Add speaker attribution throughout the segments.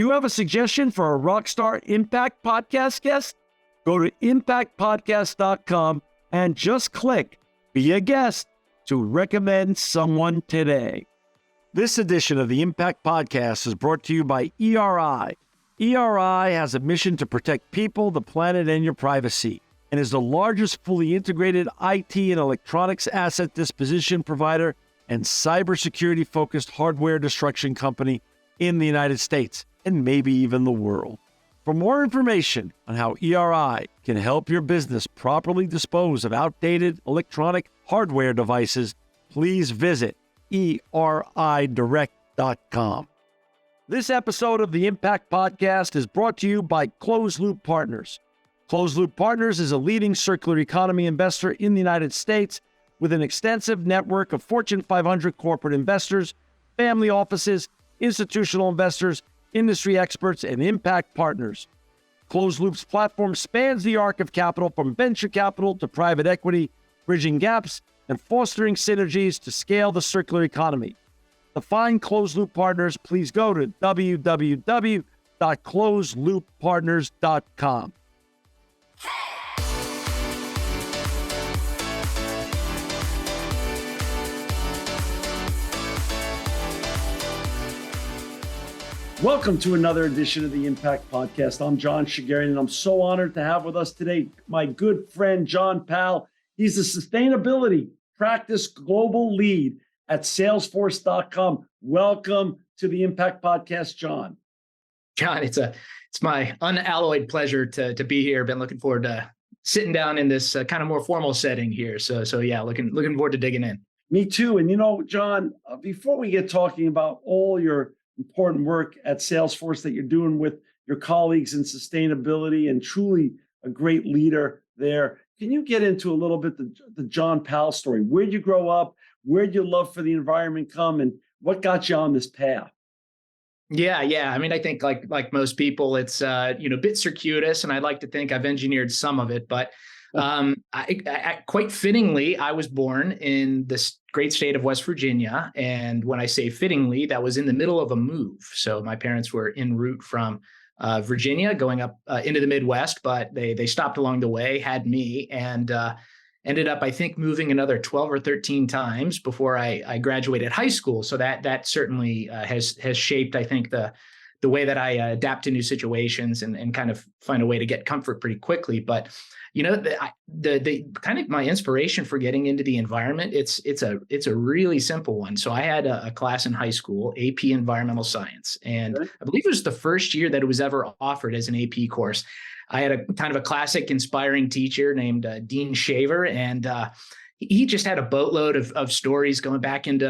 Speaker 1: Do you have a suggestion for a Rockstar Impact Podcast guest? Go to impactpodcast.com and just click Be a Guest to recommend someone today. This edition of the Impact Podcast is brought to you by ERI. ERI has a mission to protect people, the planet, and your privacy, and is the largest fully integrated IT and electronics asset disposition provider and cybersecurity-focused hardware destruction company in the United States, and maybe even the world. For more information on how ERI can help your business properly dispose of outdated electronic hardware devices, please visit eridirect.com. This episode of the Impact Podcast is brought to you by Closed Loop Partners. Closed Loop Partners is a leading circular economy investor in the United States with an extensive network of Fortune 500 corporate investors, family offices, institutional investors, industry experts, and impact partners. Closed Loop's platform spans the arc of capital from venture capital to private equity, bridging gaps and fostering synergies to scale the circular economy. To find Closed Loop Partners, please go to www.closedlooppartners.com. Welcome to another edition of the Impact Podcast. I'm John Shigarian, and I'm so honored to have with us today my good friend, John Powell. He's the Sustainability Practice Global Lead at Salesforce.com. Welcome to the Impact Podcast, John.
Speaker 2: John, it's my unalloyed pleasure to be here. Been looking forward to sitting down in this kind of more formal setting here. So yeah, looking forward to digging in.
Speaker 1: Me too. And you know, John, before we get talking about all your important work at Salesforce that you're doing with your colleagues in sustainability and truly a great leader there, can you get into a little bit the John Powell story? Where'd you grow up? Where'd your love for the environment come? And what got you on this path?
Speaker 2: Yeah. I mean, I think like most people, it's a bit circuitous, and I'd like to think I've engineered some of it. But I quite fittingly, I was born in this great state of West Virginia, and when I say fittingly, that was in the middle of a move. So my parents were en route from Virginia, going up into the Midwest, but they stopped along the way, had me, and ended up, I think, moving another 12 or 13 times before I graduated high school. So that certainly has shaped, I think, the way that I adapt to new situations and kind of find a way to get comfort pretty quickly. But the kind of my inspiration for getting into the environment, it's a really simple one. So I had a class in high school, AP Environmental Science, and I believe it was the first year that it was ever offered as an AP course. I had a kind of a classic inspiring teacher named Dean Shaver, and he just had a boatload of stories going back into,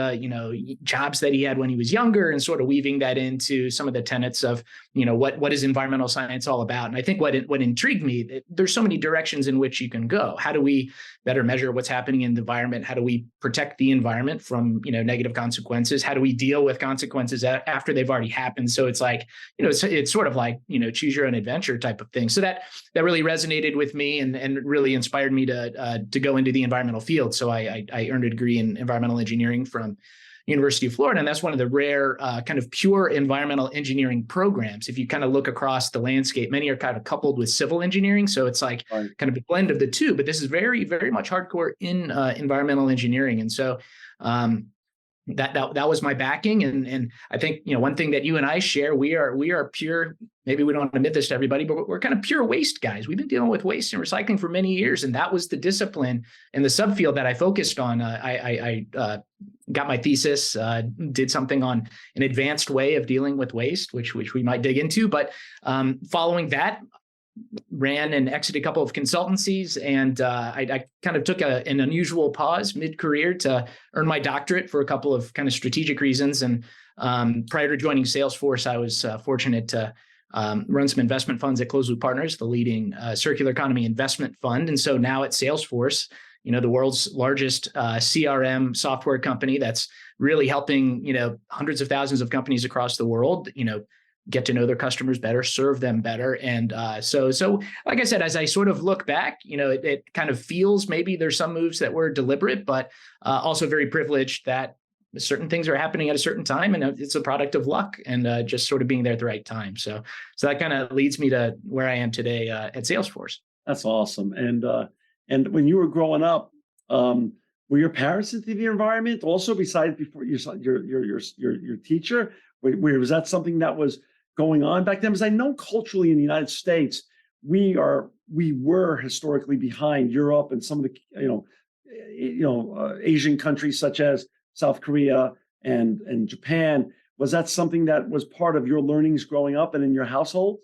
Speaker 2: jobs that he had when he was younger and sort of weaving that into some of the tenets of, what is environmental science all about. And I think what intrigued me, there's so many directions in which you can go. How do we better measure what's happening in the environment? How do we protect the environment from, negative consequences? How do we deal with consequences after they've already happened? So it's like, it's sort of like, choose your own adventure type of thing. So that really resonated with me and really inspired me to go into the environmental field. So I earned a degree in environmental engineering from University of Florida, and that's one of the rare kind of pure environmental engineering programs. If you kind of look across the landscape, many are kind of coupled with civil engineering, so it's like kind of a blend of the two. But this is very, very much hardcore in environmental engineering, and so that was my backing. And I think one thing that you and I share, we are pure. Maybe we don't admit this to everybody, but we're kind of pure waste guys. We've been dealing with waste and recycling for many years, and that was the discipline and the subfield that I focused on. I got my thesis, did something on an advanced way of dealing with waste, which we might dig into. But following that, ran and exited a couple of consultancies, and I kind of took an unusual pause mid-career to earn my doctorate for a couple of kind of strategic reasons. And prior to joining Salesforce, I was fortunate to run some investment funds at Closed Loop Partners, the leading circular economy investment fund. And so now at Salesforce, the world's largest CRM software company that's really helping, hundreds of thousands of companies across the world, get to know their customers better, serve them better. And so like I said, as I sort of look back, it kind of feels maybe there's some moves that were deliberate, but also very privileged that certain things are happening at a certain time, and it's a product of luck and just sort of being there at the right time. So that kind of leads me to where I am today at Salesforce.
Speaker 3: That's awesome. And when you were growing up, were your parents into the environment also, besides before your teacher? Was that something that was going on back then? Because I know culturally in the United States, we were historically behind Europe and some of the Asian countries such as South Korea and Japan. Was that something that was part of your learnings growing up and in your household?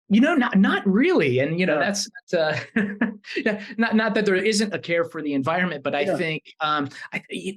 Speaker 2: Not really. And, that's not that there isn't a care for the environment, but I think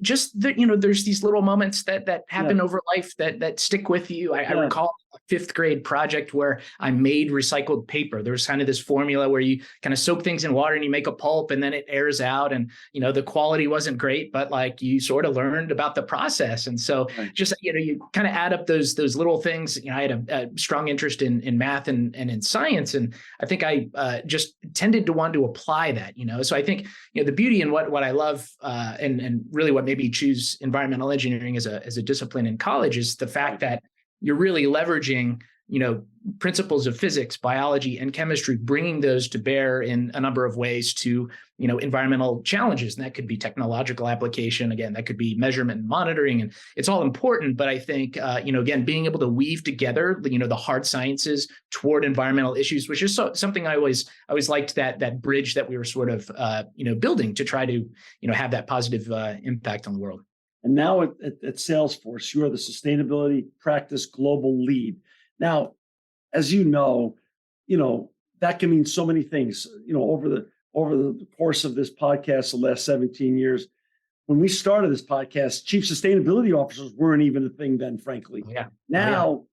Speaker 2: there's these little moments that happen over life that stick with you. I recall a fifth grade project where I made recycled paper. There was kind of this formula where you kind of soak things in water and you make a pulp and then it airs out. And, the quality wasn't great, but like you sort of learned about the process. And so just, you kind of add up those little things. I had a strong interest in math and in science. And I think I just tended to want to apply that, so I think, the beauty and what I love and really what made me choose environmental engineering as a discipline in college is the fact that you're really leveraging, principles of physics, biology, and chemistry, bringing those to bear in a number of ways to, environmental challenges. And that could be technological application. Again, that could be measurement and monitoring. And it's all important. But I think, again, being able to weave together, the hard sciences toward environmental issues, which is something I always liked that bridge that we were sort of, building to try to, have that positive impact on the world.
Speaker 3: And now at Salesforce, you are the sustainability practice global lead. Now, as that can mean so many things. Over the course of this podcast, the last 17 years, when we started this podcast, chief sustainability officers weren't even a thing then, frankly.
Speaker 2: Yeah.
Speaker 3: Now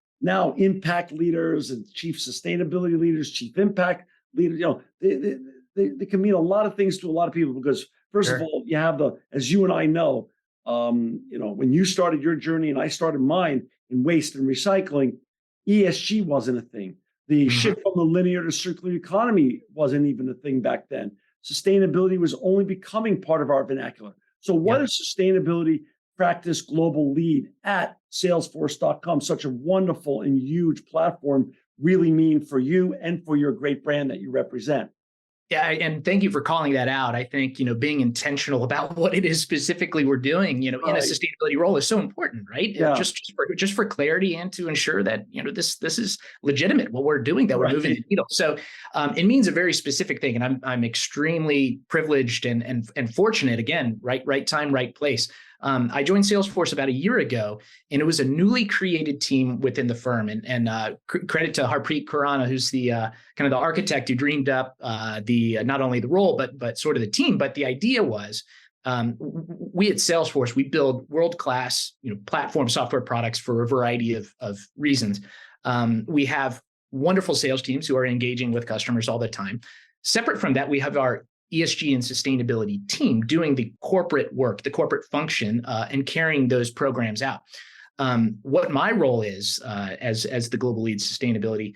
Speaker 3: impact leaders and chief sustainability leaders, chief impact leaders, they can mean a lot of things to a lot of people because first of all, you have as you and I know, when you started your journey and I started mine in waste and recycling, ESG wasn't a thing. The shift from the linear to circular economy wasn't even a thing back then. Sustainability was only becoming part of our vernacular. So what is sustainability practice global lead at Salesforce.com, such a wonderful and huge platform, really mean for you and for your great brand that you represent?
Speaker 2: Yeah, and thank you for calling that out. I think, being intentional about what it is specifically we're doing, in a sustainability role is so important, right?
Speaker 3: Yeah.
Speaker 2: Just for clarity and to ensure that, this is legitimate, what we're doing, that we're moving the needle. So it means a very specific thing. And I'm extremely privileged and fortunate, again, right time, right place. I joined Salesforce about a year ago, and it was a newly created team within the firm. And credit to Harpreet Khurana, who's the kind of the architect who dreamed up not only the role but sort of the team. But the idea was we at Salesforce, we build world-class platform software products for a variety of reasons. We have wonderful sales teams who are engaging with customers all the time. Separate from that, we have our ESG and sustainability team doing the corporate work, the corporate function, and carrying those programs out. What my role is as the global lead sustainability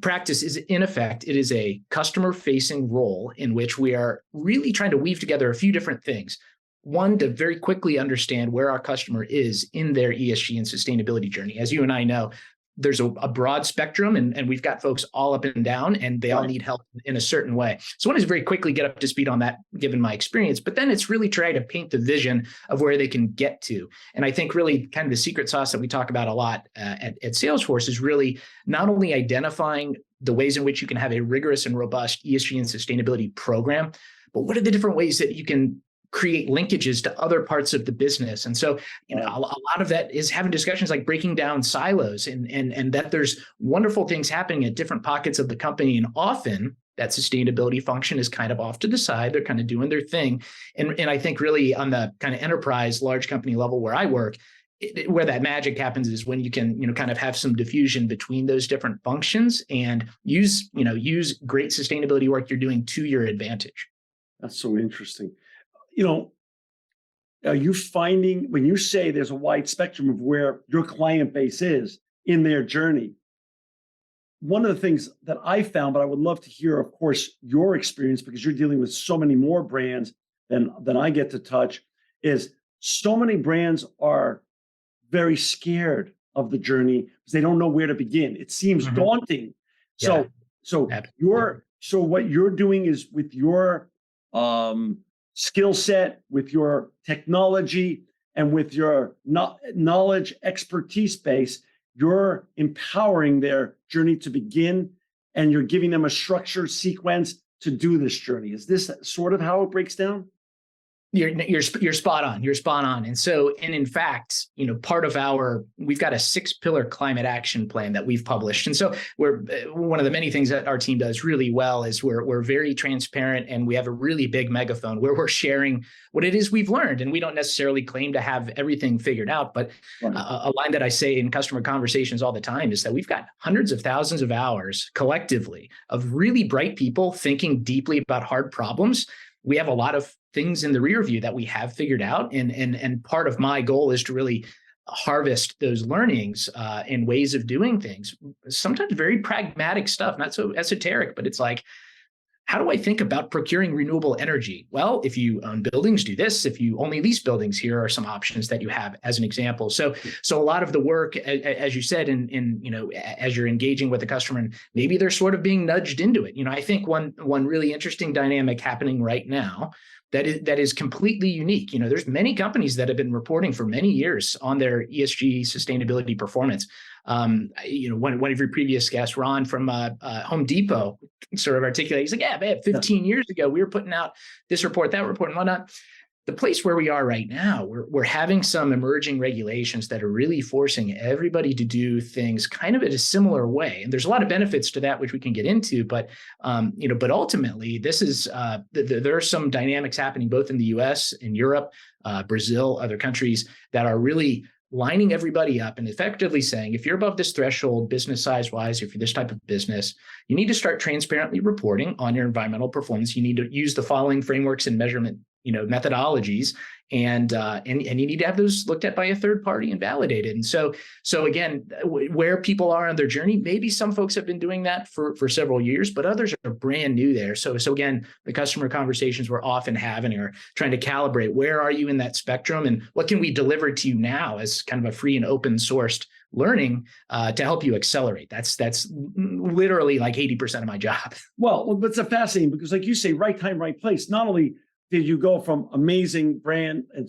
Speaker 2: practice is, in effect, it is a customer-facing role in which we are really trying to weave together a few different things. One, to very quickly understand where our customer is in their ESG and sustainability journey. As you and I know, there's a broad spectrum and we've got folks all up and down and they all need help in a certain way. So one is very quickly get up to speed on that, given my experience, but then it's really try to paint the vision of where they can get to. And I think really kind of the secret sauce that we talk about a lot at Salesforce is really not only identifying the ways in which you can have a rigorous and robust ESG and sustainability program, but what are the different ways that you can create linkages to other parts of the business. And so, a lot of that is having discussions like breaking down silos and that there's wonderful things happening at different pockets of the company. And often that sustainability function is kind of off to the side. They're kind of doing their thing. And I think really on the kind of enterprise, large company level where I work, where that magic happens is when you can, kind of have some diffusion between those different functions and use great sustainability work you're doing to your advantage.
Speaker 3: That's so interesting. Are you finding when you say there's a wide spectrum of where your client base is in their journey? One of the things that I found, but I would love to hear, of course, your experience because you're dealing with so many more brands than I get to touch, is so many brands are very scared of the journey because they don't know where to begin. It seems daunting.
Speaker 2: Yeah.
Speaker 3: So
Speaker 2: Absolutely.
Speaker 3: what you're doing is with your skill set, with your technology, and with your knowledge expertise base, you're empowering their journey to begin, and you're giving them a structured sequence to do this journey. Is this sort of how it breaks down?
Speaker 2: You're spot on. You're spot on. And so, and in fact, part of we've got a 6-pillar climate action plan that we've published. And so one of the many things that our team does really well is we're very transparent, and we have a really big megaphone where we're sharing what it is we've learned. And we don't necessarily claim to have everything figured out, but a line that I say in customer conversations all the time is that we've got hundreds of thousands of hours collectively of really bright people thinking deeply about hard problems. We have a lot of things in the rear view that we have figured out. And part of my goal is to really harvest those learnings and ways of doing things, sometimes very pragmatic stuff, not so esoteric, but it's like, how do I think about procuring renewable energy? Well, if you own buildings, do this. If you only lease buildings, here are some options that you have as an example. So a lot of the work, as you said, as you're engaging with the customer, and maybe they're sort of being nudged into it. I think one really interesting dynamic happening right now that is completely unique. There's many companies that have been reporting for many years on their ESG sustainability performance. One of your previous guests, Ron from Home Depot, sort of articulated, he's like, yeah, man, 15 years ago, we were putting out this report, that report, and whatnot. The place where we are right now, we're having some emerging regulations that are really forcing everybody to do things kind of in a similar way. And there's a lot of benefits to that, which we can get into. But ultimately, this is there are some dynamics happening both in the U.S., in Europe, Brazil, other countries that are really lining everybody up and effectively saying, if you're above this threshold, business size wise, if you're this type of business, you need to start transparently reporting on your environmental performance. You need to use the following frameworks and measurement methodologies, and you need to have those looked at by a third party and validated. And so again, where people are on their journey, maybe some folks have been doing that for several years, but others are brand new there. So again, the customer conversations we're often having are trying to calibrate, where are you in that spectrum, and what can we deliver to you now as kind of a free and open sourced learning to help you accelerate. That's literally like 80% of my job.
Speaker 3: Well, but it's fascinating because, like you say, right time, right place. Not only did you go from amazing brand and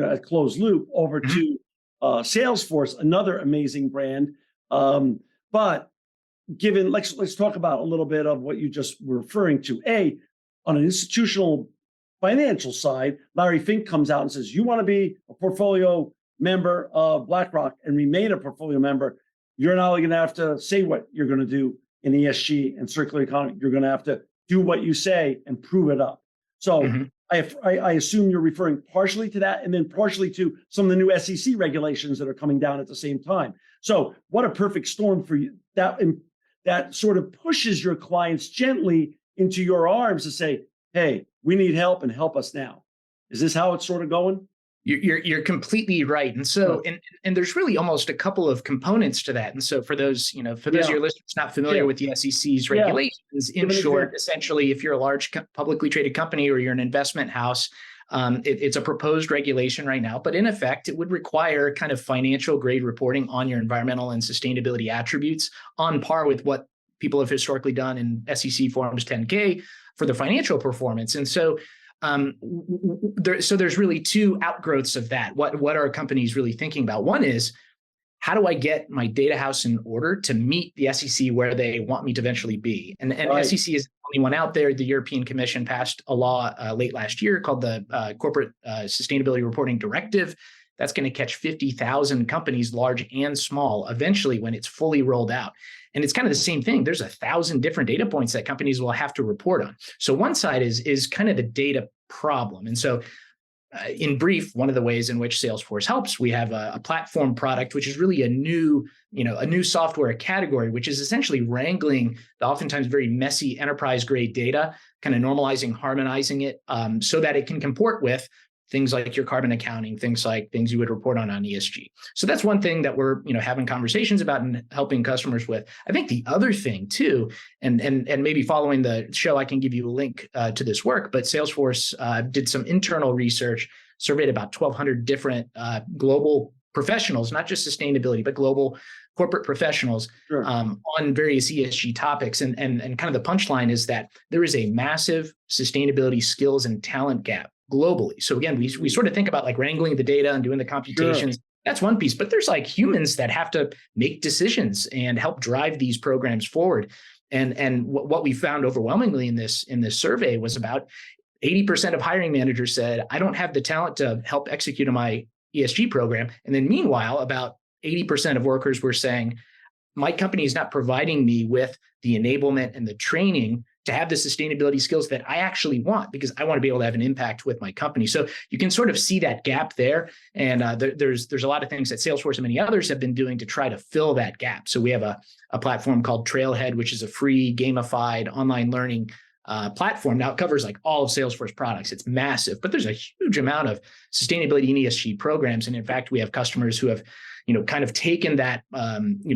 Speaker 3: a closed loop over to Salesforce, another amazing brand, but given, let's talk about a little bit of what you just were referring to. On an institutional financial side, Larry Fink comes out and says, you want to be a portfolio member of BlackRock and remain a portfolio member, you're not only going to have to say what you're going to do in ESG and circular economy, you're going to have to do what you say and prove it up. So I assume you're referring partially to that, and then partially to some of the new SEC regulations that are coming down at the same time. So what a perfect storm for you. That sort of pushes your clients gently into your arms to say, hey, we need help and help us now. Is this how it's sort of going?
Speaker 2: You're completely right. And so, and there's really almost a couple of components to that. And so for those, of your listeners not familiar with the SEC's regulations, in short, essentially, if you're a large publicly traded company or you're an investment house, it's a proposed regulation right now, but in effect, it would require kind of financial grade reporting on your environmental and sustainability attributes on par with what people have historically done in SEC Forms 10K for the financial performance. And so, there's really two outgrowths of that. What are companies really thinking about? One is, how do I get my data house in order to meet the SEC where they want me to eventually be? And SEC is the only one out there. The European Commission passed a law late last year called the Corporate Sustainability Reporting Directive. That's going to catch 50,000 companies, large and small, eventually when it's fully rolled out. And it's kind of the same thing. There's 1,000 different data points that companies will have to report on. So one side is kind of the data problem. And so in brief, one of the ways in which Salesforce helps, we have a platform product, which is really a new software category, which is essentially wrangling the oftentimes very messy enterprise grade data, kind of normalizing, harmonizing it so that it can comport with things like your carbon accounting, things you would report on ESG. So that's one thing that we're having conversations about and helping customers with. I think the other thing too, and maybe following the show, I can give you a link to this work, but Salesforce did some internal research surveyed about 1,200 different global professionals, not just sustainability, but global corporate professionals
Speaker 3: Sure.
Speaker 2: On various ESG topics. And kind of the punchline is that there is a massive sustainability skills and talent gap globally. So again, we sort of think about like wrangling the data and doing the computations. Sure. That's one piece, but there's like humans that have to make decisions and help drive these programs forward. And what we found overwhelmingly in this survey was about 80% of hiring managers said, I don't have the talent to help execute on my ESG program. And then meanwhile, about 80% of workers were saying, my company is not providing me with the enablement and the training to have the sustainability skills that I actually want, because I want to be able to have an impact with my company. So you can sort of see that gap there. And there's a lot of things that Salesforce and many others have been doing to try to fill that gap. So we have a platform called Trailhead, which is a free gamified online learning platform. Now it covers like all of Salesforce products. It's massive, but there's a huge amount of sustainability and ESG programs. And in fact, we have customers who have, kind of taken that,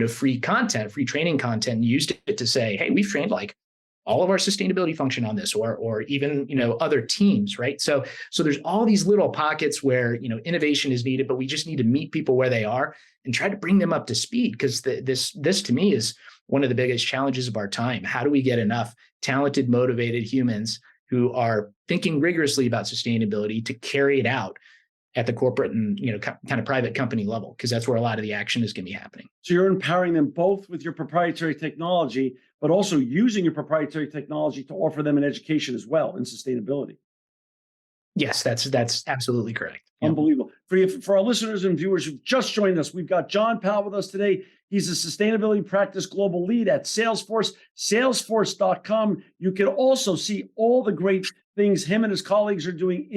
Speaker 2: free training content and used it to say, hey, we've trained like all of our sustainability function on this, or even, other teams, right? So there's all these little pockets where, innovation is needed, but we just need to meet people where they are and try to bring them up to speed. Because this to me is one of the biggest challenges of our time. How do we get enough talented, motivated humans who are thinking rigorously about sustainability to carry it out at the corporate and kind of private company level, because that's where a lot of the action is going to be happening.
Speaker 3: So you're empowering them both with your proprietary technology, but also using your proprietary technology to offer them an education as well in sustainability.
Speaker 2: Yes, that's absolutely correct.
Speaker 3: Unbelievable. For our listeners and viewers who've just joined us, we've got Jon Powell with us today. He's a sustainability practice global lead at Salesforce, salesforce.com. You can also see all the great things him and his colleagues are doing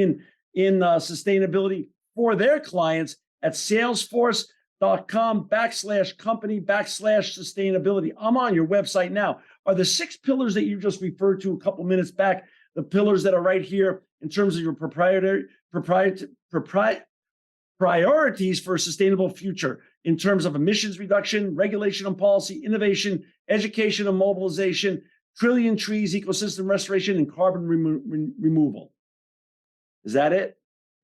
Speaker 3: in sustainability for their clients at salesforce.com/company/sustainability. I'm on your website now. Are the 6 pillars that you just referred to a couple minutes back the pillars that are right here in terms of your priorities for a sustainable future in terms of emissions reduction, regulation and policy, innovation, education and mobilization, trillion trees, ecosystem restoration, and carbon removal? Is that it?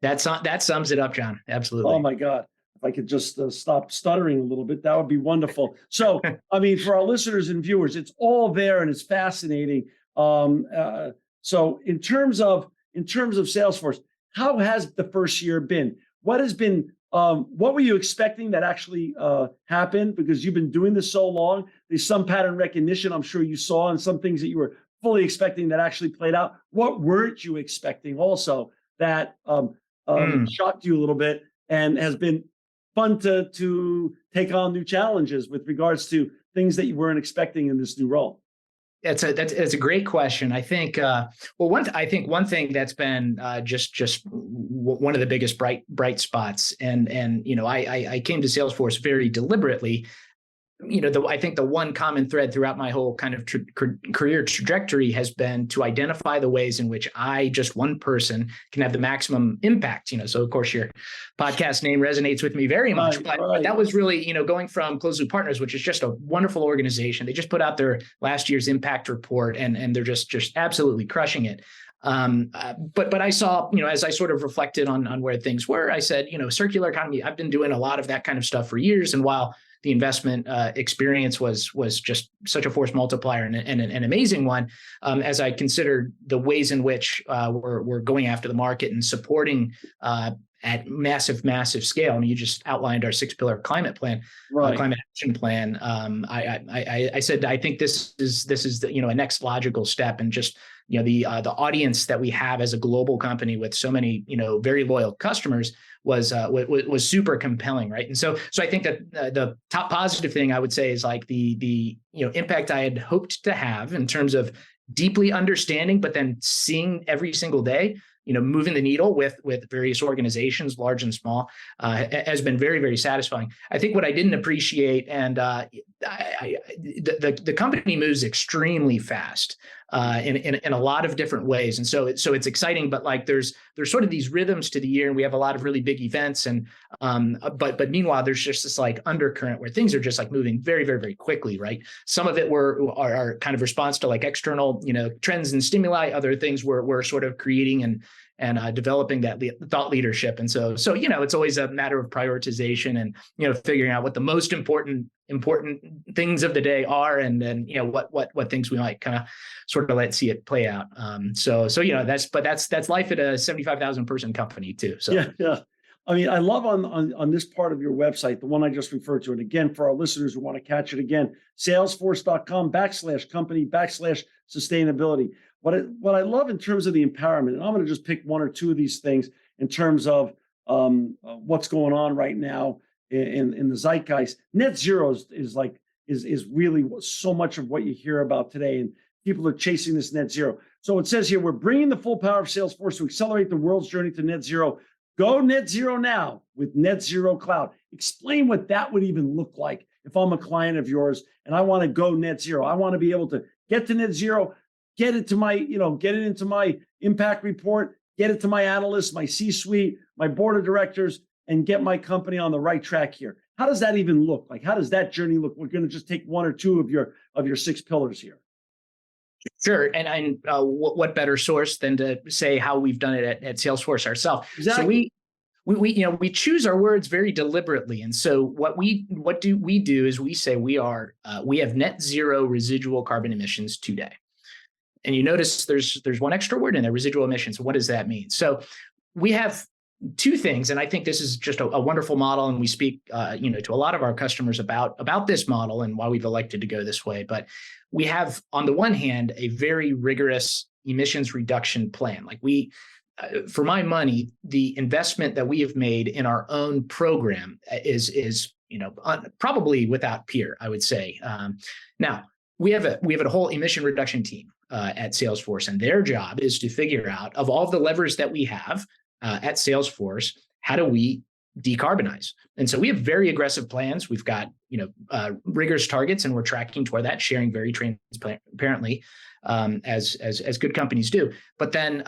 Speaker 2: That sums it up, John. Absolutely.
Speaker 3: Oh my God. If I could just stop stuttering a little bit, that would be wonderful. So, I mean, for our listeners and viewers, it's all there and it's fascinating. So in terms of Salesforce, how has the first year been? What has been, what were you expecting that actually happened? Because you've been doing this so long, there's some pattern recognition I'm sure you saw, and some things that you were fully expecting that actually played out. What weren't you expecting also that shocked you a little bit and has been fun to take on new challenges with regards to things that you weren't expecting in this new role?
Speaker 2: That's a great question. I think one thing that's been just one of the biggest bright spots, and I came to Salesforce very deliberately. I think the one common thread throughout my whole kind of career trajectory has been to identify the ways in which just one person can have the maximum impact. So of course your podcast name resonates with me very much, but that was really, going from Closed Loop Partners, which is just a wonderful organization. They just put out their last year's impact report, and they're just absolutely crushing it. But I saw, as I sort of reflected on where things were, I said, circular economy, I've been doing a lot of that kind of stuff for years. And while the investment experience was just such a force multiplier and an amazing one, as I considered the ways in which we're going after the market and supporting at massive scale. I mean, you just outlined our 6-pillar climate plan, climate action plan. I said I think this is a next logical step, and just the audience that we have as a global company with so many very loyal customers was super compelling, right? And so I think that the top positive thing I would say is like the impact I had hoped to have in terms of deeply understanding, but then seeing every single day, moving the needle with various organizations, large and small, has been very, very satisfying. I think what I didn't appreciate, and the company moves extremely fast in a lot of different ways, and so it's exciting. But like there's sort of these rhythms to the year, and we have a lot of really big events, and but meanwhile there's just this like undercurrent where things are just like moving very, very, very quickly, right? Some of it are kind of response to like external trends and stimuli. Other things we're sort of creating developing that thought leadership. And so it's always a matter of prioritization and figuring out what the most important things of the day are, and then what things we might kind of sort of see it play out. So that's life at a 75,000 person company too. So
Speaker 3: yeah. I mean, I love on this part of your website, the one I just referred to. And again, for our listeners who want to catch it again, salesforce.com/company/sustainability. What I love in terms of the empowerment, and I'm going to just pick one or two of these things in terms of what's going on right now in the zeitgeist. Net zero is really so much of what you hear about today, and people are chasing this net zero. So it says here, we're bringing the full power of Salesforce to accelerate the world's journey to net zero. Go net zero now with Net Zero Cloud. Explain what that would even look like if I'm a client of yours and I want to go net zero. I want to be able to get to net zero, get it to my, get it into my impact report, get it to my analysts, my C-suite, my board of directors, and get my company on the right track here. How does that even look? Like, how does that journey look? We're going to just take one or two of your 6 pillars here.
Speaker 2: Sure. And what better source than to say how we've done it at Salesforce ourselves.
Speaker 3: Exactly.
Speaker 2: So we choose our words very deliberately. And so what do we do is we say we have net zero residual carbon emissions today. And you notice there's one extra word in there, residual emissions. What does that mean? So we have two things, and I think this is just a wonderful model, and we speak to a lot of our customers about this model and why we've elected to go this way. But we have, on the one hand, a very rigorous emissions reduction plan. Like for my money, the investment that we have made in our own program is probably without peer, I would say. Now we have a whole emission reduction team at Salesforce, and their job is to figure out, of all the levers that we have at Salesforce, how do we decarbonize? And so we have very aggressive plans. We've got rigorous targets, and we're tracking toward that, sharing very transparently as good companies do. But then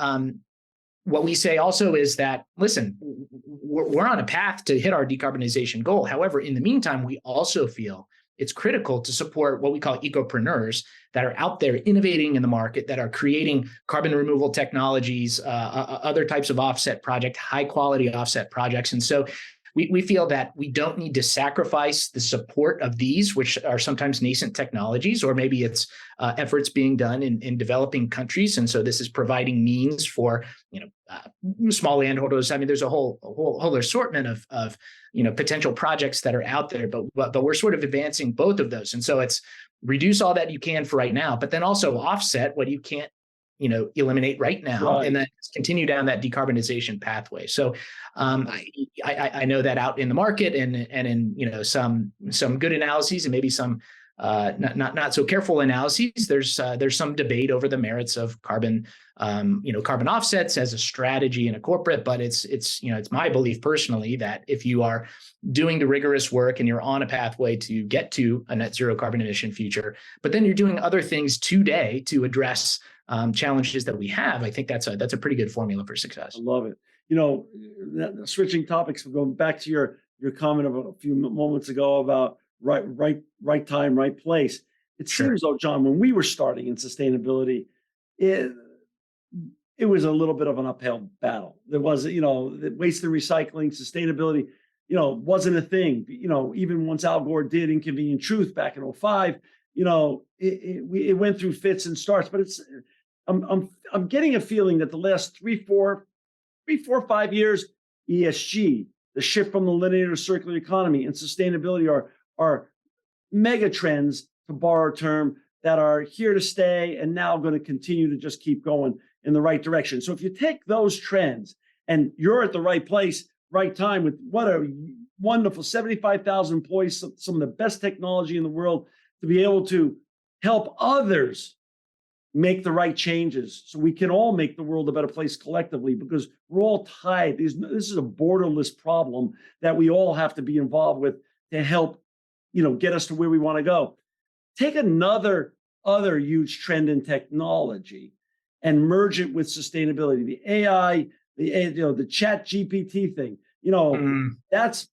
Speaker 2: what we say also is that, listen, we're on a path to hit our decarbonization goal. However, in the meantime, we also feel it's critical to support what we call ecopreneurs that are out there innovating in the market, that are creating carbon removal technologies, other types of offset projects, high quality offset projects. And so we feel that we don't need to sacrifice the support of these, which are sometimes nascent technologies, or maybe it's efforts being done in developing countries. And so this is providing means for small landholders. I mean, there's a whole assortment of potential projects that are out there, but we're sort of advancing both of those. And so it's reduce all that you can for right now, but then also offset what you can't eliminate right now, right, and then continue down that decarbonization pathway. So I know that out in the market and in some good analyses and maybe some not so careful analyses, there's some debate over the merits of carbon offsets as a strategy in a corporate. But it's my belief personally that if you are doing the rigorous work and you're on a pathway to get to a net zero carbon emission future, but then you're doing other things today to address challenges that we have, I think that's a pretty good formula for success.
Speaker 3: I love it. Switching topics, going back to your comment of a few moments ago about right time, right place. It seems though, John, when we were starting in sustainability, it was a little bit of an uphill battle. There was, waste and recycling, sustainability, wasn't a thing. Even once Al Gore did Inconvenient Truth back in 2005, it went through fits and starts. But I'm getting a feeling that the last 3, 4, 5 years, ESG, the shift from the linear to circular economy, and sustainability are mega trends, to borrow a term, that are here to stay and now going to continue to just keep going in the right direction. So if you take those trends and you're at the right place, right time, with what a wonderful 75,000 employees, some of the best technology in the world, to be able to help others make the right changes so we can all make the world a better place collectively, because we're all tied. This is a borderless problem that we all have to be involved with to help, get us to where we want to go. Take other huge trend in technology and merge it with sustainability. The AI, the chat GPT thing, that's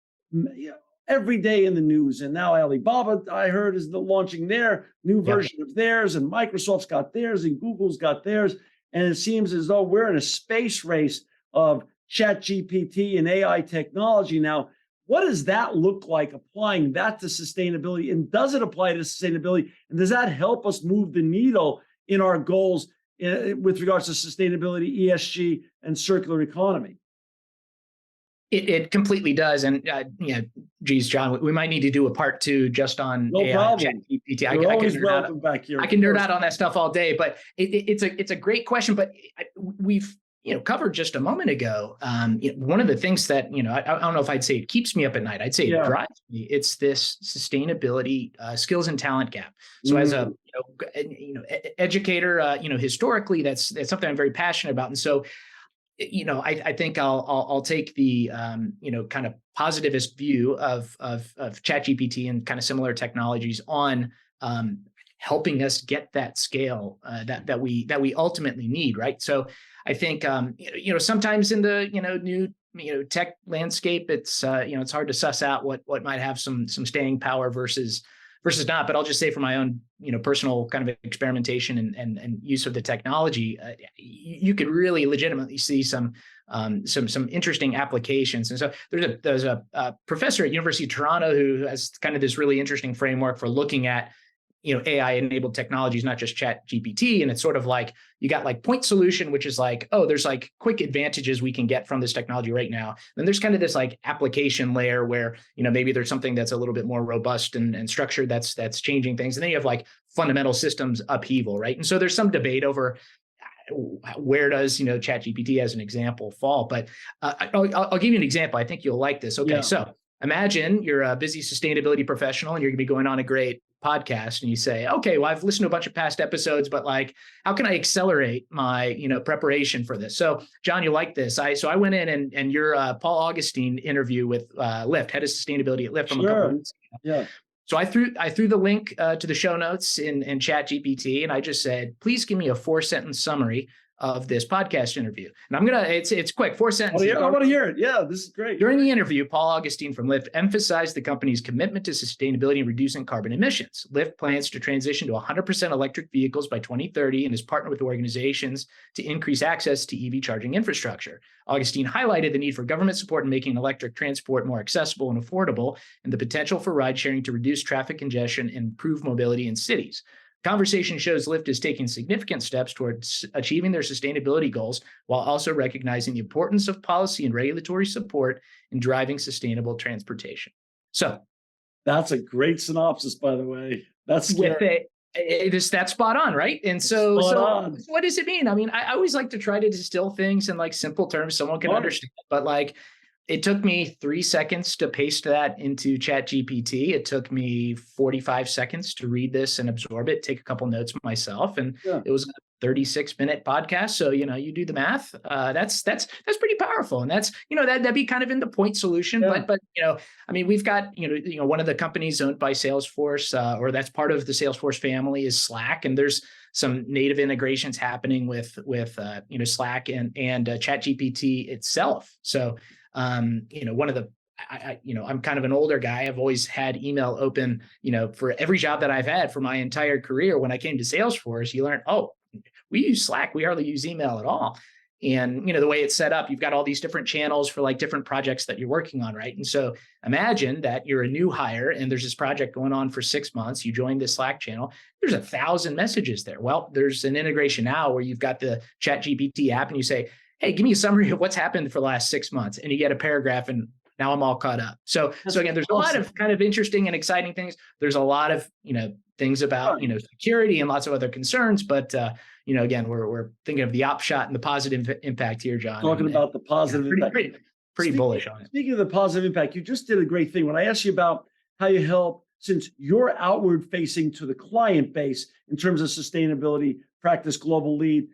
Speaker 3: every day in the news. And now Alibaba, I heard, is launching their new version of theirs, and Microsoft's got theirs, and Google's got theirs. And it seems as though we're in a space race of ChatGPT and AI technology now. What does that look like applying that to sustainability? And does it apply to sustainability? And does that help us move the needle in our goals with regards to sustainability, ESG, and circular economy?
Speaker 2: It completely does. And, geez, John, we might need to do a part 2 just on
Speaker 3: No
Speaker 2: AI,
Speaker 3: problem.
Speaker 2: ChatGPT.
Speaker 3: You're always welcome back here.
Speaker 2: I can nerd out on that stuff all day, but it's a great question. But we've covered just a moment ago. One of the things that I don't know if I'd say it keeps me up at night. I'd say it drives me. It's this sustainability skills and talent gap. So as a educator, historically that's something I'm very passionate about, and so I think I'll take the kind of positivist view of ChatGPT and kind of similar technologies on helping us get that scale that we ultimately need, right? So I think sometimes in the new tech landscape, it's it's hard to suss out what might have some staying power versus not. But I'll just say from my own personal kind of experimentation and use of the technology, you could really legitimately see some interesting applications. And so there's a professor at University of Toronto who has kind of this really interesting framework for looking at AI enabled technologies, not just ChatGPT. And it's sort of like you got like point solution, which is like, oh, there's like quick advantages we can get from this technology right now. Then there's kind of this like application layer where, maybe there's something that's a little bit more robust and structured that's changing things. And then you have like fundamental systems upheaval, right? And so there's some debate over where does, ChatGPT as an example fall. But I'll give you an example. I think you'll like this. Okay, so imagine you're a busy sustainability professional and you're going to be going on a great podcast and you say, okay, well, I've listened to a bunch of past episodes, but like, how can I accelerate my, preparation for this? So John, you like this. So I went in and your Paul Augustine interview with Lyft, head of sustainability at Lyft from a couple of weeks ago. Yeah. So I threw the link to the show notes in ChatGPT, and I just said, please give me a 4-sentence summary of this podcast interview. And it's quick, 4 sentences.
Speaker 3: I want to hear it. Yeah, this is great.
Speaker 2: During the interview, Paul Augustine from Lyft emphasized the company's commitment to sustainability and reducing carbon emissions. Lyft plans to transition to 100% electric vehicles by 2030 and has partnered with organizations to increase access to EV charging infrastructure. Augustine highlighted the need for government support in making electric transport more accessible and affordable, and the potential for ride sharing to reduce traffic congestion and improve mobility in cities. Conversation shows Lyft is taking significant steps towards achieving their sustainability goals while also recognizing the importance of policy and regulatory support in driving sustainable transportation. So
Speaker 3: that's a great synopsis, by the way. That's
Speaker 2: that's spot on, right? And so what does it mean? I mean, I always like to try to distill things in like simple terms someone can understand, but like it took me 3 seconds to paste that into ChatGPT. It took me 45 seconds to read this and absorb it, take a couple notes myself. And it was a 36-minute podcast. So, you do the math. That's pretty powerful. And that's, that'd be kind of in the point solution. Yeah. But I mean, we've got, one of the companies owned by Salesforce, or that's part of the Salesforce family is Slack. And there's some native integrations happening with Slack and ChatGPT itself. So, one of the, I'm kind of an older guy. I've always had email open, for every job that I've had for my entire career. When I came to Salesforce, you learn, we use Slack. We hardly use email at all. And, the way it's set up, you've got all these different channels for like different projects that you're working on, right? And so imagine that you're a new hire and there's this project going on for 6 months. You join the Slack channel. There's 1,000 messages there. Well, there's an integration now where you've got the ChatGPT app and you say, hey, give me a summary of what's happened for the last 6 months. And you get a paragraph and now I'm all caught up. So again, there's a lot of kind of interesting and exciting things. There's a lot of, things about, security and lots of other concerns. But, again, we're thinking of the upshot and the positive impact here, John.
Speaker 3: Talking about the positive impact.
Speaker 2: Pretty bullish on it.
Speaker 3: Speaking of the positive impact, you just did a great thing. When I asked you about how you help, since you're outward facing to the client base in terms of sustainability, practice global lead,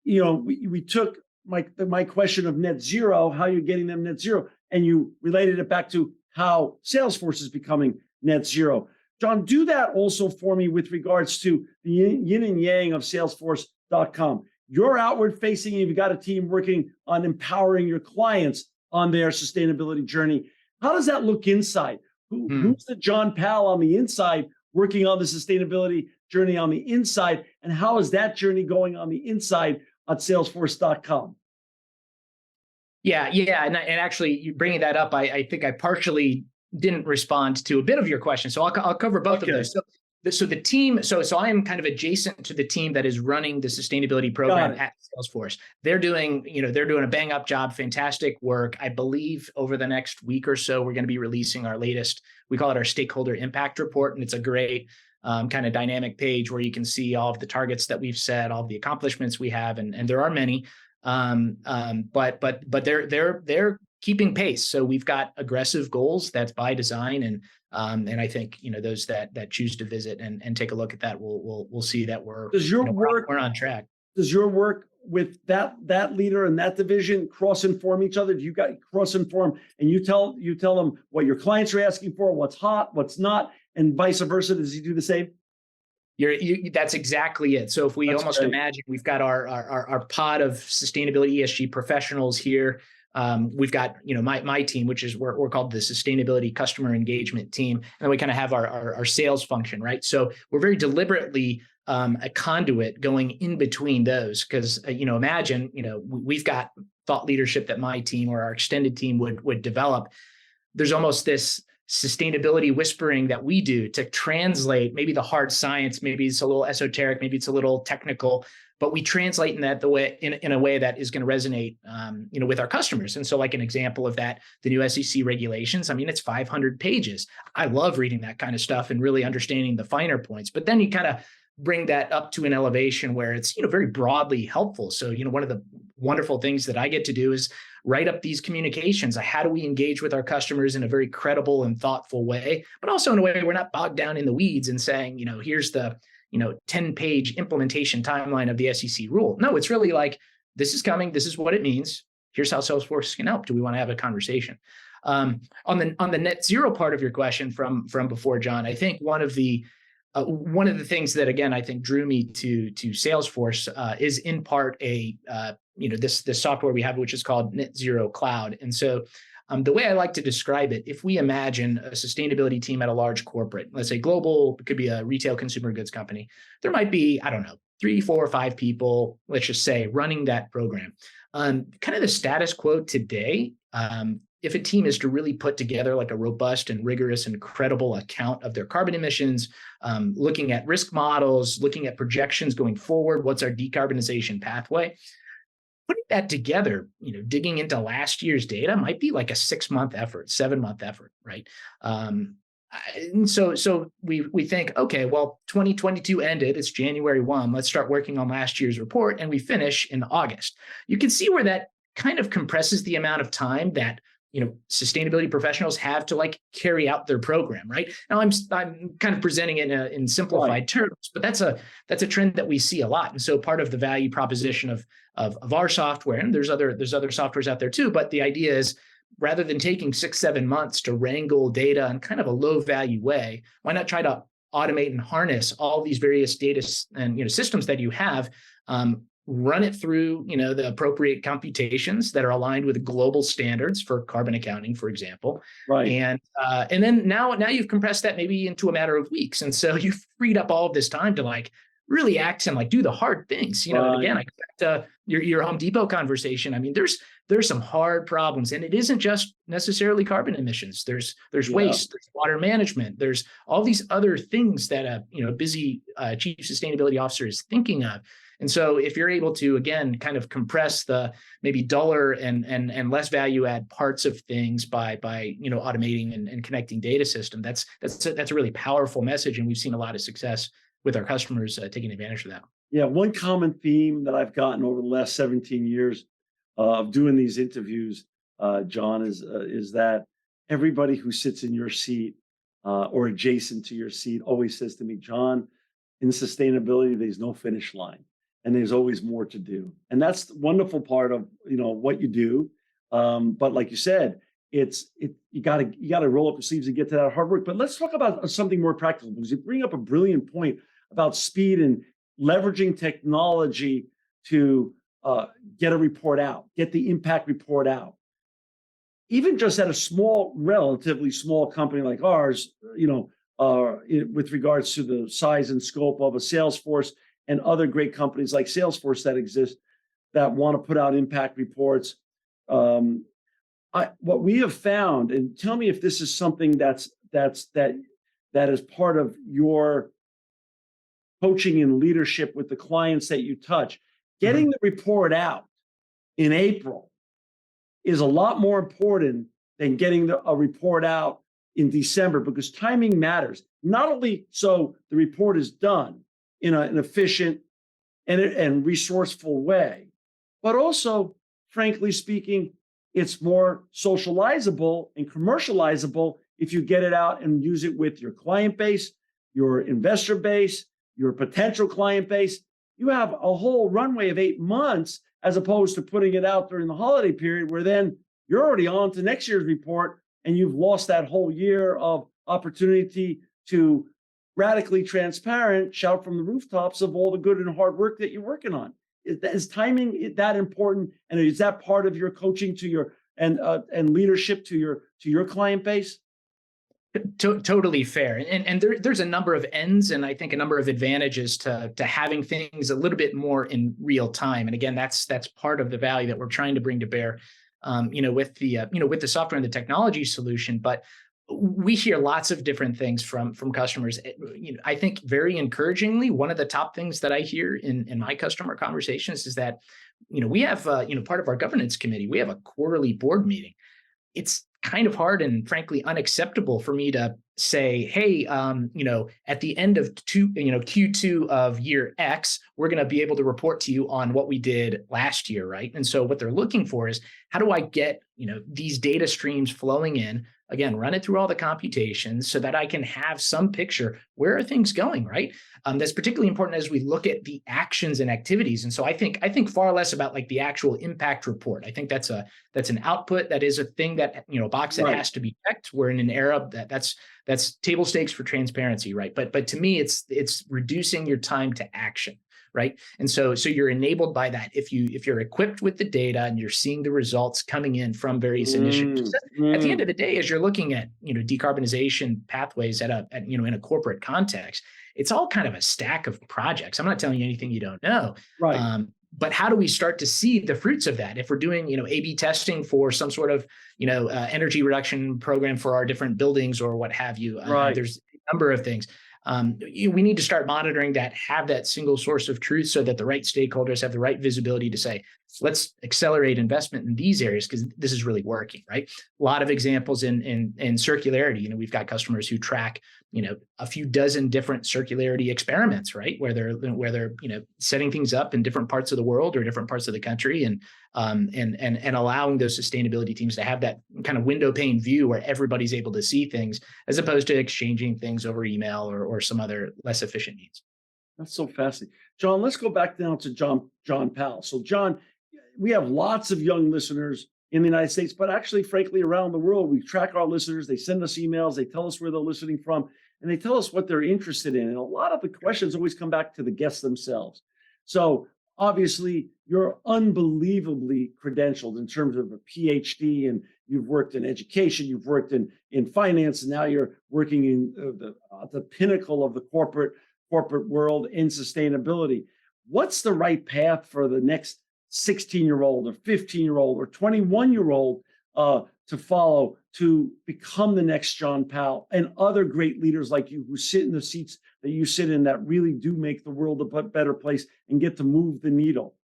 Speaker 3: we took my question of net zero, how you're getting them net zero, and you related it back to how Salesforce is becoming net zero. John, do that also for me with regards to the yin and yang of Salesforce.com. You're outward facing, and you've got a team working on empowering your clients on their sustainability journey. How does that look inside? Who's the John Powell on the inside working on the sustainability journey on the inside? And how is that journey going on the inside at salesforce.com.
Speaker 2: Yeah. And actually, you bringing that up, I think I partially didn't respond to a bit of your question. So I'll cover both of those. So the team, so I am kind of adjacent to the team that is running the sustainability program at Salesforce. They're doing a bang up job, fantastic work. I believe over the next week or so, we're going to be releasing our latest, we call it our stakeholder impact report. And it's a great kind of dynamic page where you can see all of the targets that we've set, all of the accomplishments we have, and there are many. But they're keeping pace. So we've got aggressive goals. That's by design, and I think those that choose to visit and take a look at that will see that we're we're on track.
Speaker 3: Does your work with that leader and that division cross-inform each other? Do you guys cross-inform and you tell them what your clients are asking for, what's hot, what's not, and vice versa? Does he do the same?
Speaker 2: That's exactly it. So if we imagine we've got our pod of sustainability ESG professionals here. We've got, my team, which is we're called the Sustainability Customer Engagement Team. And then we kind of have our sales function, right? So we're very deliberately a conduit going in between those because, imagine, we've got thought leadership that my team or our extended team would develop. There's almost this sustainability whispering that we do to translate maybe the hard science, maybe it's a little esoteric, maybe it's a little technical, but we translate in a way that is going to resonate, with our customers. And so like an example of that, the new SEC regulations, it's 500 pages. I love reading that kind of stuff and really understanding the finer points, but then you kind of bring that up to an elevation where it's, very broadly helpful. So, one of the wonderful things that I get to do is write up these communications. How do we engage with our customers in a very credible and thoughtful way, but also in a way we're not bogged down in the weeds and saying, here's the 10-page implementation timeline of the SEC rule. No, it's really like, this is coming. This is what it means. Here's how Salesforce can help. Do we want to have a conversation? On the net zero part of your question from before, John, I think one of the things that, again, I think drew me to Salesforce is in part this software we have, which is called Net Zero Cloud. And so the way I like to describe it, if we imagine a sustainability team at a large corporate, let's say global, it could be a retail consumer goods company, there might be, 3, 4, or 5 people, let's just say, running that program. Kind of the status quo today, if a team is to really put together like a robust and rigorous and credible account of their carbon emissions, looking at risk models, looking at projections going forward, what's our decarbonization pathway, putting that together, digging into last year's data might be like a 6-month effort, 7-month effort, right? And so we think, okay, well, 2022 ended, it's January 1, let's start working on last year's report, and we finish in August. You can see where that kind of compresses the amount of time that sustainability professionals have to like carry out their program, right? Now I'm kind of presenting it in simplified terms, but that's a trend that we see a lot. And so part of the value proposition of our software, and there's other softwares out there too, but the idea is rather than taking 6-7 months to wrangle data in kind of a low value way, why not try to automate and harness all these various data and systems that you have, run it through, the appropriate computations that are aligned with global standards for carbon accounting, for example.
Speaker 3: Right.
Speaker 2: And then now you've compressed that maybe into a matter of weeks. And so you've freed up all of this time to like really act and like do the hard things. And again, I go back to your Home Depot conversation. There's some hard problems, and it isn't just necessarily carbon emissions. There's waste, there's water management, there's all these other things that a busy chief sustainability officer is thinking of. And so if you're able to, again, kind of compress the maybe duller and less value add parts of things by automating and connecting data system, that's a really powerful message. And we've seen a lot of success with our customers taking advantage of that.
Speaker 3: Yeah, one common theme that I've gotten over the last 17 years of doing these interviews, John, is that everybody who sits in your seat or adjacent to your seat always says to me, John, in sustainability, there's no finish line. And there's always more to do. And that's the wonderful part of what you do. But like you said, you gotta roll up your sleeves and get to that hard work. But let's talk about something more practical, because you bring up a brilliant point about speed and leveraging technology to get a report out, get the impact report out. Even just at a relatively small company like ours, with regards to the size and scope of a Salesforce and other great companies like Salesforce that exist, that want to put out impact reports. What we have found, and tell me if this is something that is part of your coaching and leadership with the clients that you touch. Getting the report out in April is a lot more important than getting a report out in December, because timing matters. Not only so the report is done in an efficient and resourceful way, but also, frankly speaking, it's more socializable and commercializable if you get it out and use it with your client base, your investor base, your potential client base. You have a whole runway of 8 months, as opposed to putting it out during the holiday period, where then you're already on to next year's report and you've lost that whole year of opportunity to radically transparent shout from the rooftops of all the good and hard work that you're working on. Is timing that important, and is that part of your coaching to your and leadership to your client base?
Speaker 2: Totally fair, and there's a number of ends, and I think a number of advantages to having things a little bit more in real time. And again, that's part of the value that we're trying to bring to bear, with the software and the technology solution. But we hear lots of different things from customers. I think very encouragingly, one of the top things that I hear in my customer conversations is that, we have, part of our governance committee, we have a quarterly board meeting. It's kind of hard and frankly unacceptable for me to say, hey, at the end of Q2 of year X, we're going to be able to report to you on what we did last year, right? And so what they're looking for is, how do I get, these data streams flowing in, again, run it through all the computations so that I can have some picture, where are things going, right? That's particularly important as we look at the actions and activities. And so I think far less about like the actual impact report. I think that's an output, that is a thing that, a box that has to be checked. We're in an era that's table stakes for transparency, right? But to me, it's reducing your time to action, right? And so you're enabled by that if you're equipped with the data and you're seeing the results coming in from various initiatives. At the end of the day, as you're looking at decarbonization pathways in a corporate context, it's all kind of a stack of projects. I'm not telling you anything you don't know,
Speaker 3: right?
Speaker 2: But how do we start to see the fruits of that? If we're doing, A/B testing for some sort of, energy reduction program for our different buildings or what have you,
Speaker 3: right.
Speaker 2: There's a number of things. We need to start monitoring that, have that single source of truth so that the right stakeholders have the right visibility to say, let's accelerate investment in these areas because this is really working, right? A lot of examples in circularity. We've got customers who track, a few dozen different circularity experiments, right? Where they're setting things up in different parts of the world or different parts of the country, and allowing those sustainability teams to have that kind of window pane view where everybody's able to see things, as opposed to exchanging things over email or some other less efficient means.
Speaker 3: That's so fascinating. John, let's go back down to John Powell. So John, we have lots of young listeners in the United States, but actually, frankly, around the world. We track our listeners. They send us emails. They tell us where they're listening from, and they tell us what they're interested in. And a lot of the questions always come back to the guests themselves. So obviously, you're unbelievably credentialed in terms of a PhD, and you've worked in education, you've worked in finance, and now you're working in the pinnacle of the corporate world in sustainability. What's the right path for the next 16-year-old or 15-year-old or 21-year-old to follow to become the next John Powell and other great leaders like you who sit in the seats that you sit in that really do make the world a better place and get to move the needle?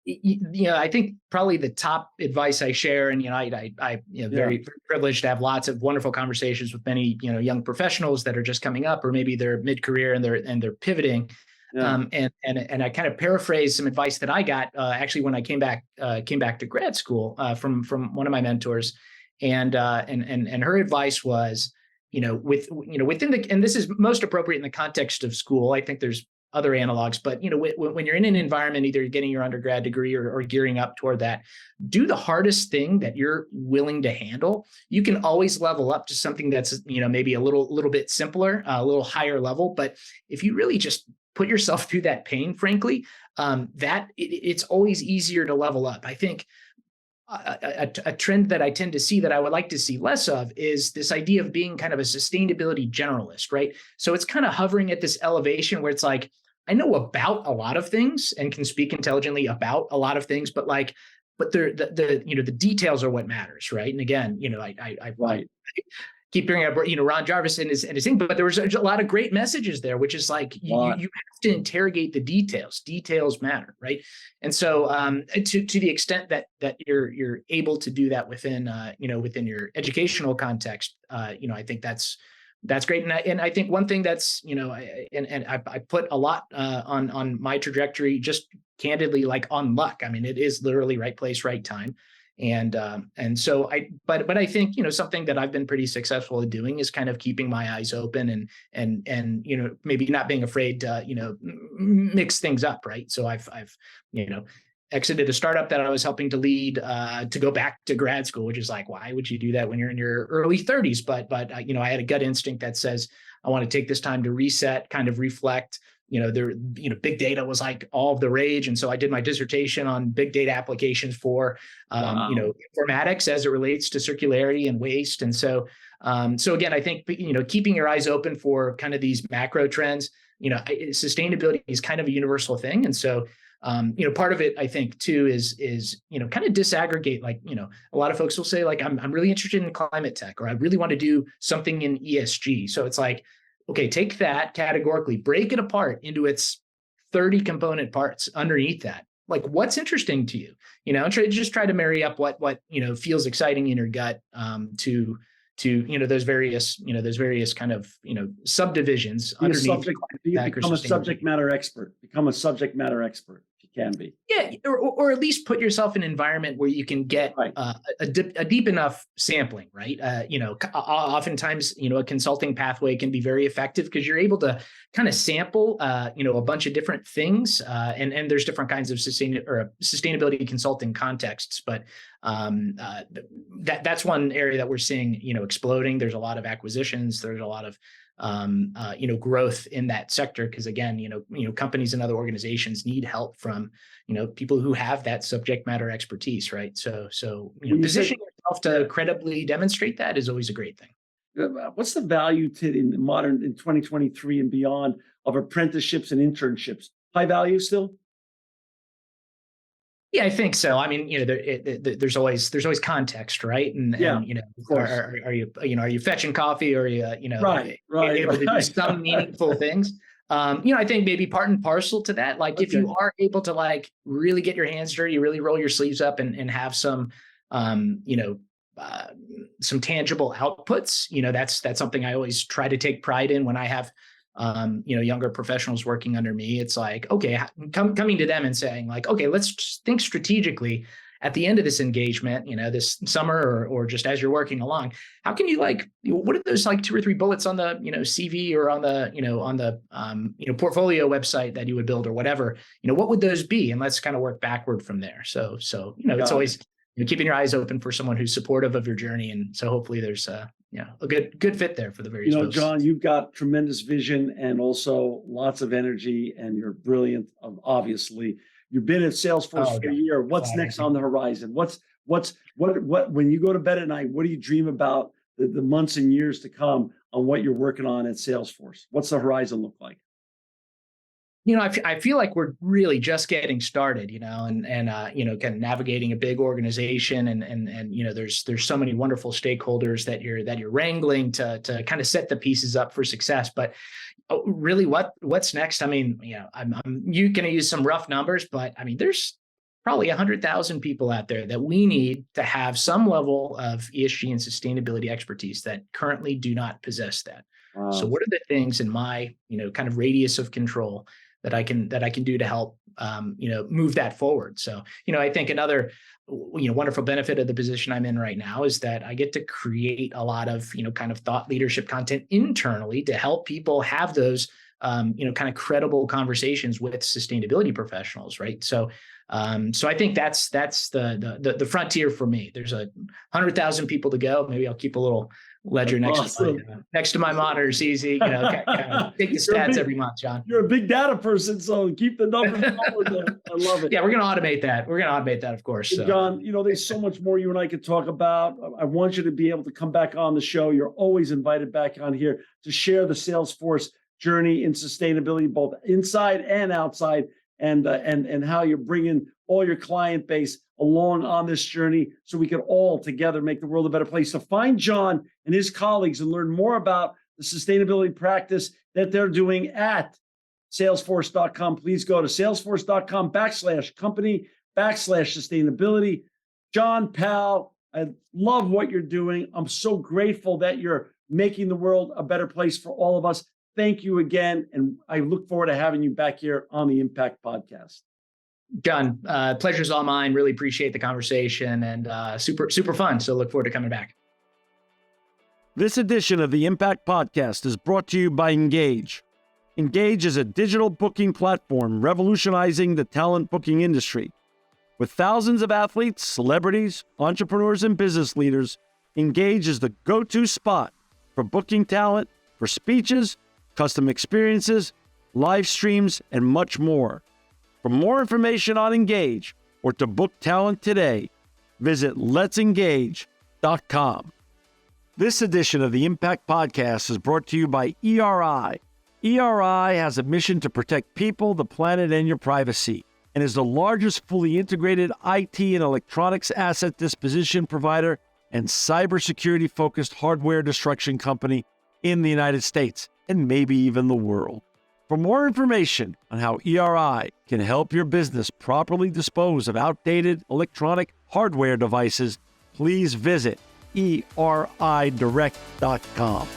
Speaker 2: I think probably the top advice I share, and I very privileged to have lots of wonderful conversations with many young professionals that are just coming up, or maybe they're mid-career and they're pivoting. Yeah. And I kind of paraphrase some advice that I got actually when I came back to grad school from one of my mentors, and her advice was, within the, and this is most appropriate in the context of school. I think there's other analogs, but when you're in an environment, either you're getting your undergrad degree or gearing up toward that, do the hardest thing that you're willing to handle. You can always level up to something that's maybe a little bit simpler, a little higher level. But if you really just put yourself through that pain, frankly, it's always easier to level up. I think a trend that I tend to see that I would like to see less of is this idea of being kind of a sustainability generalist, right? So it's kind of hovering at this elevation where it's like, I know about a lot of things and can speak intelligently about a lot of things, but the details are what matters, right? And again, I keep bringing up, Ron Jarvis and his thing, but there was a lot of great messages there, which is like, you have to interrogate the details. Details matter, right? And so, to the extent that you're able to do that within your educational context, I think that's great. And I think one thing that's, I put a lot on my trajectory, just candidly, like on luck. I mean, it is literally right place, right time. And so but I think, something that I've been pretty successful at doing is kind of keeping my eyes open and maybe not being afraid to, mix things up. Right. So I've exited a startup that I was helping to lead to go back to grad school, which is like, why would you do that when you're in your early 30s? But I had a gut instinct that says, I want to take this time to reset, kind of reflect. Big data was like all of the rage. And so I did my dissertation on big data applications for, informatics as it relates to circularity and waste. And so again, I think, keeping your eyes open for kind of these macro trends, sustainability is kind of a universal thing. And so, part of it, I think too, is kind of disaggregate, like, a lot of folks will say like, I'm really interested in climate tech, or I really want to do something in ESG. So it's like, okay, take that categorically, break it apart into its 30 component parts underneath that. Like, what's interesting to you? Try to marry up what feels exciting in your gut to those various kind of subdivisions underneath.
Speaker 3: Become a subject matter expert. Become a subject matter expert. Can be.
Speaker 2: Yeah, or at least put yourself in an environment where you can get a deep enough sampling, right? Oftentimes, a consulting pathway can be very effective because you're able to kind of sample, a bunch of different things, and there's different kinds of sustainability consulting contexts. But that's one area that we're seeing, exploding. There's a lot of acquisitions. There's a lot of growth in that sector. Because again, companies and other organizations need help from, people who have that subject matter expertise, right? So positioning yourself to credibly demonstrate that is always a great thing.
Speaker 3: What's the value in 2023 and beyond of apprenticeships and internships? High value still?
Speaker 2: Yeah, I think so. I mean, there's always context, right? And are you fetching coffee, or are you able to do some meaningful things? I think maybe part and parcel to that. Like, if you are able to like really get your hands dirty, really roll your sleeves up and have some tangible outputs, that's something I always try to take pride in when I have younger professionals working under me. It's like, okay, coming to them and saying like, okay, let's just think strategically at the end of this engagement, this summer or just as you're working along, how can you what are those like 2 or 3 bullets on the, CV or on the, portfolio website that you would build or whatever, what would those be? And let's kind of work backward from there. So, it's always keeping your eyes open for someone who's supportive of your journey. And so hopefully there's a good fit there for the various folks.
Speaker 3: John, you've got tremendous vision and also lots of energy, and you're brilliant. Obviously, you've been at Salesforce for a year. What's next on the horizon? What when you go to bed at night, what do you dream about the months and years to come on what you're working on at Salesforce? What's the horizon look like?
Speaker 2: I feel like we're really just getting started, and kind of navigating a big organization, and there's so many wonderful stakeholders that you're wrangling to kind of set the pieces up for success. But really, what's next? I mean, I'm going to use some rough numbers, but I mean, there's probably 100,000 people out there that we need to have some level of ESG and sustainability expertise that currently do not possess that. Wow. So what are the things in my kind of radius of control that I can do to help move that forward? So I think another wonderful benefit of the position I'm in right now is that I get to create a lot of kind of thought leadership content internally to help people have those kind of credible conversations with sustainability professionals, right? So I think that's the frontier for me. There's 100,000 people to go. Maybe I'll keep a little ledger next to my monitor, so easy, kind of take the stats every month, John.
Speaker 3: You're a big data person, so keep the numbers. I love it.
Speaker 2: Yeah, we're going to automate that. Of course. So.
Speaker 3: John, there's so much more you and I could talk about. I want you to be able to come back on the show. You're always invited back on here to share the Salesforce journey in sustainability, both inside and outside, and how you're bringing all your client base along on this journey so we can all together make the world a better place. So find Jon and his colleagues and learn more about the sustainability practice that they're doing at Salesforce.com. Please go to Salesforce.com/company/sustainability. Jon Powell, I love what you're doing. I'm so grateful that you're making the world a better place for all of us. Thank you again. And I look forward to having you back here on the Impact Podcast.
Speaker 2: John, pleasure's all mine. Really appreciate the conversation and super fun. So look forward to coming back.
Speaker 1: This edition of the Impact Podcast is brought to you by Engage. Engage is a digital booking platform revolutionizing the talent booking industry. With thousands of athletes, celebrities, entrepreneurs, and business leaders, Engage is the go-to spot for booking talent, for speeches, custom experiences, live streams, and much more. For more information on Engage or to book talent today, visit letsengage.com. This edition of the Impact Podcast is brought to you by ERI. ERI has a mission to protect people, the planet, and your privacy, and is the largest fully integrated IT and electronics asset disposition provider and cybersecurity-focused hardware destruction company in the United States, and maybe even the world. For more information on how ERI can help your business properly dispose of outdated electronic hardware devices, please visit eridirect.com.